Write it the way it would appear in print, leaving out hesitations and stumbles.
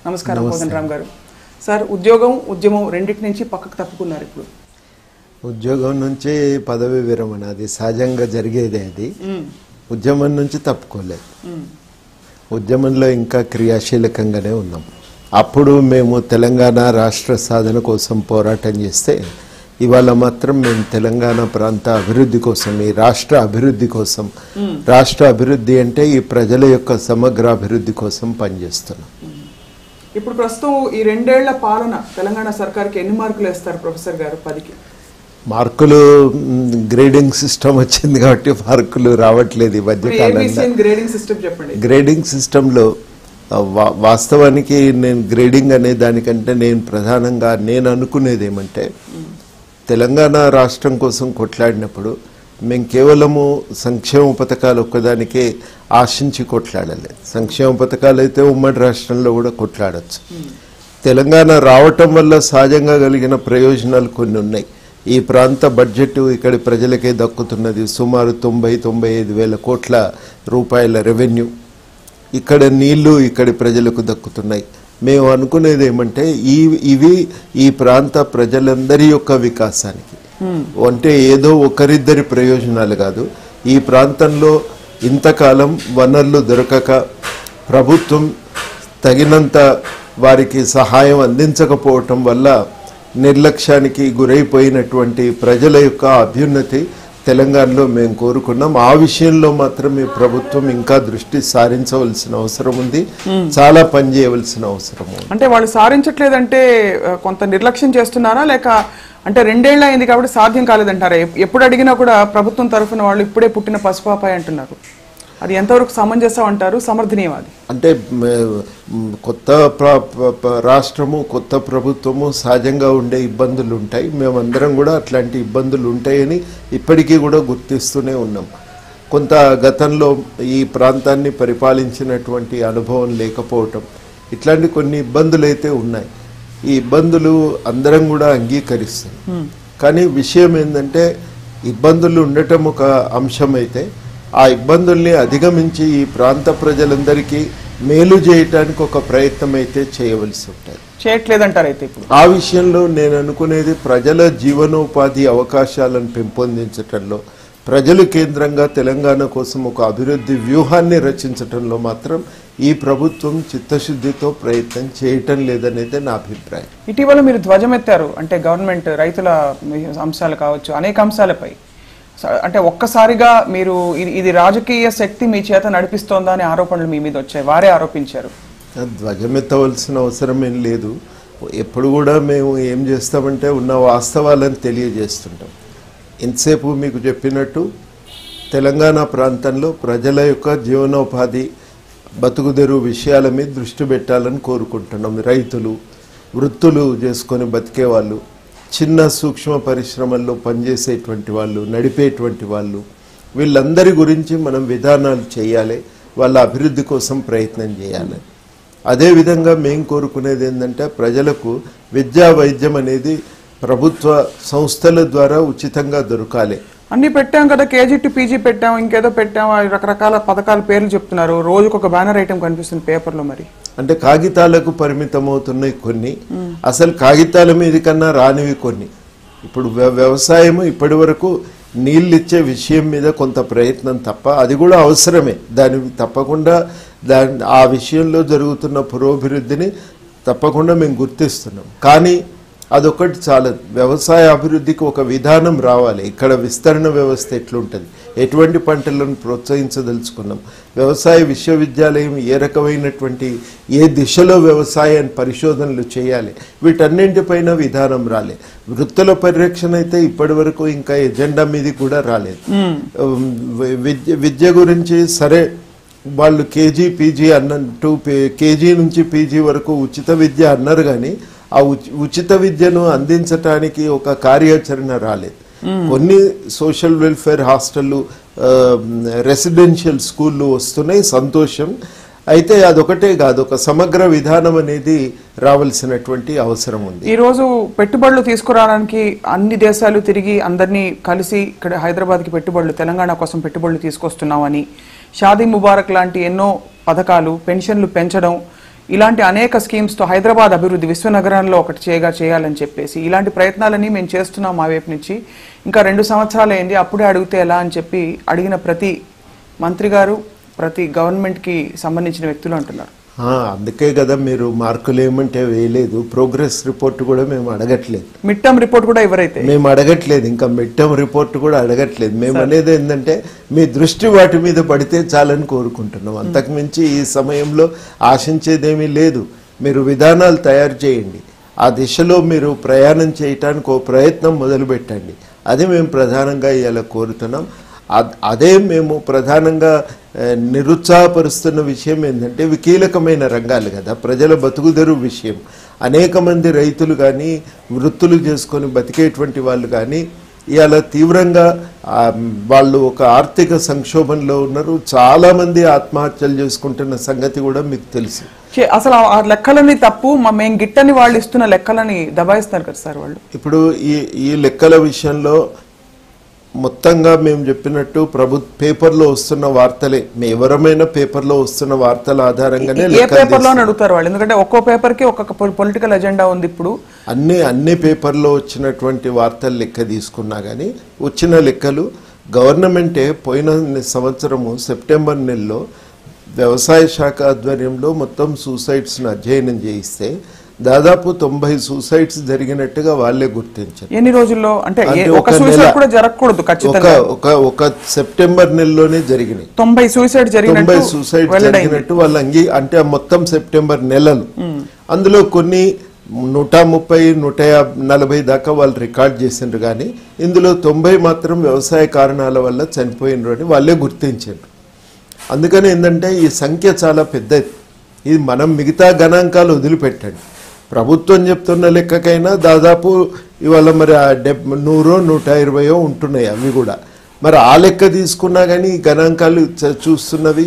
నమస్కారం కోదండరామ్ గారు. సార్, ఉద్యోగం ఉద్యమం రెండింటి నుంచి పక్కకు తప్పుకున్నారు. ఇప్పుడు ఉద్యోగం నుంచి పదవి విరమణ అది సహజంగా జరిగేదే. అది ఉద్యమం నుంచి తప్పుకోలేదు. ఉద్యమంలో ఇంకా క్రియాశీలకంగానే ఉన్నాం. అప్పుడు మేము తెలంగాణ రాష్ట్ర సాధన కోసం పోరాటం చేస్తే ఇవాళ మాత్రం మేము తెలంగాణ ప్రాంత అభివృద్ధి కోసం, ఈ రాష్ట్ర అభివృద్ధి కోసం, రాష్ట్ర అభివృద్ధి అంటే ఈ ప్రజల యొక్క సమగ్ర అభివృద్ధి కోసం పనిచేస్తున్నాం. ఇప్పుడు ప్రస్తుతం ఈ 2 ఏళ్ల పాలన తెలంగాణ సర్కార్కి ఎన్ని మార్కులు వేస్తారు ప్రొఫెసర్ గారు? 10కి మార్కులు గ్రేడింగ్ సిస్టమ్ వచ్చింది కాబట్టి మార్కులు రావట్లేదు ఈ మధ్యకాలంలో. గ్రేడింగ్ సిస్టంలో వాస్తవానికి నేను గ్రేడింగ్ అనే దానికంటే నేను ప్రధానంగా నేను అనుకునేది ఏమంటే, తెలంగాణ రాష్ట్రం కోసం కొట్లాడినప్పుడు మేము కేవలము సంక్షేమ పథకాలు ఒక్కదానికే ఆశించి కొట్లాడలేదు. సంక్షేమ పథకాలు అయితే ఉమ్మడి రాష్ట్రంలో కూడా కొట్లాడచ్చు. తెలంగాణ రావటం వల్ల సహజంగా కలిగిన ప్రయోజనాలు కొన్ని ఉన్నాయి. ఈ ప్రాంత బడ్జెట్ ఇక్కడి ప్రజలకే దక్కుతున్నది. సుమారు 90-95 వేల కోట్ల రూపాయల రెవెన్యూ. ఇక్కడ నీళ్లు ఇక్కడి ప్రజలకు దక్కుతున్నాయి. మేము అనుకునేది ఏమంటే ఇవి ఈ ప్రాంత ప్రజలందరి యొక్క వికాసానికి, అంటే ఏదో ఒకరిద్దరి ప్రయోజనాలు కాదు. ఈ ప్రాంతంలో ఇంతకాలం వనరులు దొరకక ప్రభుత్వం తగినంత వారికి సహాయం అందించకపోవటం వల్ల నిర్లక్ష్యానికి గురైపోయినటువంటి ప్రజల యొక్క అభ్యున్నతి తెలంగాణలో మేము కోరుకున్నాం. ఆ విషయంలో మాత్రమే ప్రభుత్వం ఇంకా దృష్టి సారించవలసిన అవసరం ఉంది. చాలా పని చేయవలసిన అవసరం ఉంది. అంటే వాళ్ళు సారించట్లేదంటే కొంత నిర్లక్ష్యం చేస్తున్నారా, లేక అంటే 2 ఏళ్ళు అయింది కాబట్టి సాధ్యం కాలేదంటారా? ఎప్పుడు అడిగినా కూడా ప్రభుత్వం తరఫున వాళ్ళు ఇప్పుడే పుట్టిన పసిపాపాయి అంటున్నారు. అది ఎంతవరకు సమంజసం అంటారు, సమర్థనీయం? అది అంటే కొత్త రాష్ట్రము, కొత్త ప్రభుత్వము, సహజంగా ఉండే ఇబ్బందులు ఉంటాయి. మేమందరం కూడా అట్లాంటి ఇబ్బందులు ఉంటాయని ఇప్పటికీ కూడా గుర్తిస్తూనే ఉన్నాం. కొంత గతంలో ఈ ప్రాంతాన్ని పరిపాలించినటువంటి అనుభవం లేకపోవటం, ఇట్లాంటి కొన్ని ఇబ్బందులు అయితే ఉన్నాయి. ఈ ఇబ్బందులు అందరం కూడా అంగీకరిస్తాం. కానీ విషయం ఏంటంటే, ఇబ్బందులు ఉండటం ఒక అంశం అయితే ఆ ఇబ్బందుల్ని అధిగమించి ఈ ప్రాంత ప్రజలందరికీ మేలు చేయటానికి ఒక ప్రయత్నం అయితే చేయవలసి ఉంటుంది. చేయట్లేదంటారైతే ఇప్పుడు ఆ విషయంలో నేను అనుకునేది, ప్రజల జీవనోపాధి అవకాశాలను పెంపొందించటంలో, ప్రజలు కేంద్రంగా తెలంగాణ కోసం ఒక అభివృద్ధి వ్యూహాన్ని రచించటంలో మాత్రం ఈ ప్రభుత్వం చిత్తశుద్ధితో ప్రయత్నం చేయటం లేదనేది నా అభిప్రాయం. ఇటీవల మీరు ధ్వజమెత్తారు, అంటే గవర్నమెంట్ రైతుల అంశాలు కావచ్చు, అనేక అంశాలపై. అంటే ఒక్కసారిగా మీరు ఇది రాజకీయ శక్తి మీ చేత నడిపిస్తోందా అనే ఆరోపణలు మీ మీద వచ్చాయి. వారే ఆరోపించారు. ధ్వజమెత్తవలసిన అవసరం ఏం లేదు. ఎప్పుడు కూడా మేము ఏం చేస్తామంటే ఉన్న వాస్తవాలను తెలియజేస్తుంటాం. ఇంతసేపు మీకు చెప్పినట్టు తెలంగాణ ప్రాంతంలో ప్రజల యొక్క జీవనోపాధి, బతుకుదెరువు విషయాల మీద దృష్టి పెట్టాలని కోరుకుంటున్నాం. రైతులు, వృత్తులు చేసుకొని బతికేవాళ్ళు, చిన్న సూక్ష్మ పరిశ్రమల్లో పనిచేసేటువంటి వాళ్ళు, నడిపేటువంటి వాళ్ళు, వీళ్ళందరి గురించి మనం విధానాలు చేయాలి. వాళ్ళ అభివృద్ధి కోసం ప్రయత్నం చేయాలి. అదేవిధంగా మేము కోరుకునేది ఏంటంటే, ప్రజలకు విద్యా వైద్యం అనేది ప్రభుత్వ సంస్థల ద్వారా ఉచితంగా దొరకాలి. అన్ని పెట్టాం కదా, కేజీ టు పీజీ పెట్టాం, ఇంకేదో పెట్టాం, రకరకాల పథకాల పేర్లు చెప్తున్నారు. రోజుకు ఒక బ్యానర్ ఐటమ్ కనిపిస్తుంది పేపర్లో. మరి అంటే కాగితాలకు పరిమితం అవుతున్నాయి కొన్ని, అసలు కాగితాల మీద కన్నా రానివి కొన్ని. ఇప్పుడు వ్యవసాయము ఇప్పటి వరకు నీళ్ళు ఇచ్చే విషయం మీద కొంత ప్రయత్నం తప్ప, అది కూడా అవసరమే. తప్పకుండా ఆ విషయంలో జరుగుతున్న పురోభివృద్ధిని తప్పకుండా మేము గుర్తిస్తున్నాం. కానీ అదొకటి చాలదు. వ్యవసాయ అభివృద్ధికి ఒక విధానం రావాలి. ఇక్కడ విస్తరణ వ్యవస్థ ఎట్లుంటుంది, ఎటువంటి పంటలను ప్రోత్సహించదలుచుకున్నాం, వ్యవసాయ విశ్వవిద్యాలయం ఏ రకమైనటువంటి ఏ దిశలో వ్యవసాయాన్ని పరిశోధనలు చేయాలి, వీటన్నింటిపైన విధానం రాలే. వృత్తుల పరిరక్షణ అయితే ఇప్పటి వరకు ఇంకా ఎజెండా మీద కూడా రాలేదు. విద్య గురించి సరే, వాళ్ళు కేజీ పీజీ అన్నట్టు కేజీ నుంచి పీజీ వరకు ఉచిత విద్య అన్నారు. కానీ ఆ ఉచిత విద్యను అందించటానికి ఒక కార్యాచరణ రాలేదు. కొన్ని సోషల్ వెల్ఫేర్ హాస్టళ్ళు, రెసిడెన్షియల్ స్కూళ్ళు వస్తున్నాయి, సంతోషం. అయితే అదొకటే కాదు, ఒక సమగ్ర విధానం అనేది రావాల్సినటువంటి అవసరం ఉంది. ఈ రోజు పెట్టుబడులు తీసుకురావడానికి అన్ని దేశాలు తిరిగి అందరినీ కలిసి ఇక్కడ హైదరాబాద్కి పెట్టుబడులు, తెలంగాణ కోసం పెట్టుబడులు తీసుకొస్తున్నామని, షాదీ ముబారక్ లాంటి ఎన్నో పథకాలు, పెన్షన్లు పెంచడం, ఇలాంటి అనేక స్కీమ్స్తో హైదరాబాద్ అభివృద్ధి విశ్వనగరంలో ఒకటి చేయాలని చెప్పేసి ఇలాంటి ప్రయత్నాలని మేము చేస్తున్నాం మా వైపు నుంచి. ఇంకా 2 సంవత్సరాలు అయింది, అప్పుడే అడిగితే ఎలా అని చెప్పి అడిగిన ప్రతి మంత్రి గారు, ప్రతి గవర్నమెంట్కి సంబంధించిన వ్యక్తులు అంటున్నారు. అందుకే కదా మీరు మార్కులు ఏమంటే వేయలేదు, ప్రోగ్రెస్ రిపోర్ట్ కూడా మేము అడగట్లేదు, మిడ్ టర్మ్ రిపోర్ట్ కూడా ఎవరైతే మేము అడగట్లేదు, ఇంకా మిడ్ టర్మ్ రిపోర్ట్ కూడా అడగట్లేదు. మేము అనేది ఏంటంటే మీ దృష్టి వాటి మీద పడితే చాలని కోరుకుంటున్నాం. అంతకుమించి ఈ సమయంలో ఆశించేదేమీ లేదు. మీరు విధానాలు తయారు చేయండి, ఆ దిశలో మీరు ప్రయాణం చేయటానికి ఓ ప్రయత్నం మొదలు పెట్టండి. అది మేము ప్రధానంగా ఇలా కోరుతున్నాం. అదే మేము ప్రధానంగా నిరుత్సాహపరుస్తున్న విషయం ఏంటంటే కీలకమైన రంగాలు కదా, ప్రజల బతుకుదెరు విషయం. అనేక మంది రైతులు కానీ వృత్తులు చేసుకొని బతికేటువంటి వాళ్ళు కానీ ఇవాళ తీవ్రంగా వాళ్ళు ఒక ఆర్థిక సంక్షోభంలో ఉన్నారు. చాలామంది ఆత్మహత్యలు చేసుకుంటున్న సంగతి కూడా మీకు తెలుసు. అసలు ఆ లెక్కలని తప్పు, మేము గిట్టని వాళ్ళు ఇస్తున్న లెక్కలని దబాయిస్తారు కదా సార్ వాళ్ళు. ఇప్పుడు ఈ లెక్కల విషయంలో మొత్తంగా మేము చెప్పినట్టు పేపర్లో వస్తున్న వార్తలే, ఎవరమైనా పేపర్లో వస్తున్న వార్తల ఆధారంగానే పేపర్లో అడుగుతారు వాళ్ళు, ఎందుకంటే ఒక్కో పేపర్కి ఒక్కొక్క పొలిటికల్ ఎజెండా ఉంది. ఇప్పుడు అన్ని పేపర్లో వచ్చినటువంటి వార్తలు లెక్క తీసుకున్నా కానీ వచ్చిన లెక్కలు గవర్నమెంటే పోయిన సంవత్సరము సెప్టెంబర్ నెలలో వ్యవసాయ శాఖ ఆధ్వర్యంలో మొత్తం సూసైడ్స్ను అధ్యయనం చేయిస్తే దాదాపు 90 సూసైడ్స్ జరిగినట్టుగా వాళ్ళే గుర్తించారు. ఎన్ని రోజుల్లో అంటే ఒక సూసైడ్ కూడా జరగకూడదు ఖచ్చితంగా, ఒక సెప్టెంబర్ నెలలోనే జరిగినాయి 90 సూసైడ్ జరిగినట్టు వాళ్ళు అంటే మొత్తం సెప్టెంబర్ నెలలు. అందులో కొన్ని 130, 140 దాకా వాళ్ళు రికార్డ్ చేసిండ్రు, కానీ ఇందులో 90 మాత్రం వ్యవసాయ కారణాల వల్ల చనిపోయినరు అని వాళ్ళే గుర్తించారు. అందుకని ఏంటంటే ఈ సంఖ్య చాలా పెద్దది. ఇది మనం మిగతా గణాంకాలు వదిలిపెట్టండి, ప్రభుత్వం చెప్తున్న లెక్కకైనా దాదాపు ఇవాళ మరి 100, 120 ఉంటున్నాయి అవి కూడా. మరి ఆ లెక్క తీసుకున్నా కానీ ఈ గణాంకాలు చూస్తున్నవి